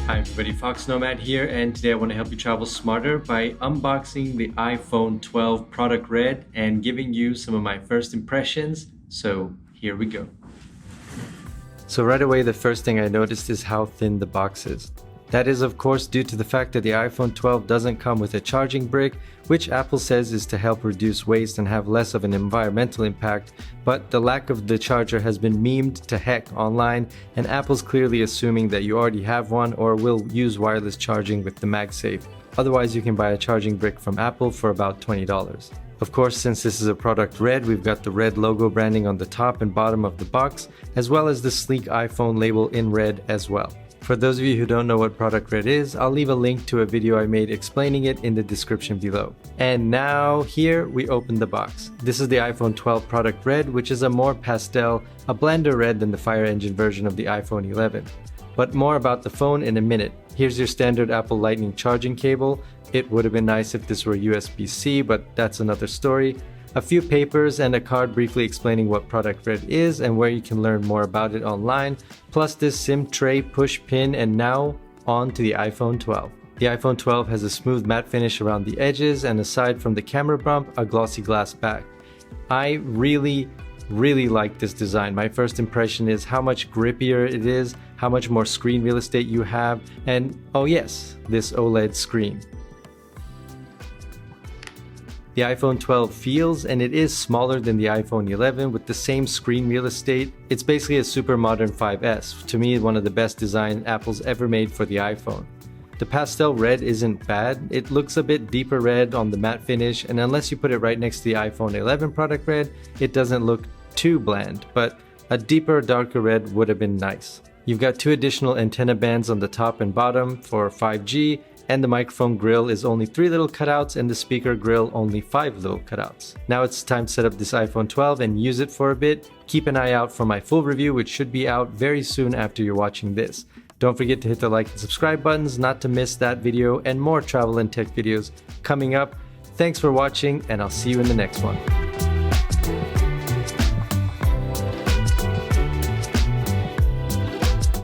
Hi everybody, foXnoMad here, and today I want to help you travel smarter by unboxing the iPhone 12 product red and giving you some of my first impressions. So here we go. So right away the first thing I noticed is how thin the box is. That is of course due to the fact that the iPhone 12 doesn't come with a charging brick, which Apple says is to help reduce waste and have less of an environmental impact, but the lack of the charger has been memed to heck online, and Apple's clearly assuming that you already have one or will use wireless charging with the MagSafe. Otherwise you can buy a charging brick from Apple for about $20. Of course, since this is a product red, we've got the red logo branding on the top and bottom of the box, as well as the sleek iPhone label in red as well. For those of you who don't know what product red is, I'll leave a link to a video I made explaining it in the description below. And now here we open the box. This is the iPhone 12 product red, which is a more pastel, a blender red than the fire engine version of the iPhone 11. But more about the phone in a minute. Here's your standard Apple Lightning charging cable. It would have been nice if this were USB-C, but that's another story. A few papers and a card briefly explaining what product red is and where you can learn more about it online, plus this SIM tray push pin, and now on to the iPhone 12. The iPhone 12 has a smooth matte finish around the edges, and aside from the camera bump, a glossy glass back. I really like this design. My first impression is how much grippier it is, how much more screen real estate you have, and oh yes, this OLED screen. The iPhone 12 feels, and it is smaller than the iPhone 11 with the same screen real estate. It's basically a super modern 5S, to me one of the best design Apple's ever made for the iPhone. The pastel red isn't bad, it looks a bit deeper red on the matte finish, and unless you put it right next to the iPhone 11 product red, it doesn't look too bland, but a deeper, darker red would have been nice. You've got two additional antenna bands on the top and bottom for 5G, and the microphone grill is only 3 little cutouts and the speaker grill only 5 little cutouts. Now it's time to set up this iPhone 12 and use it for a bit. Keep an eye out for my full review, which should be out very soon after you're watching this. Don't forget to hit the like and subscribe buttons not to miss that video and more travel and tech videos coming up. Thanks for watching, and I'll see you in the next one.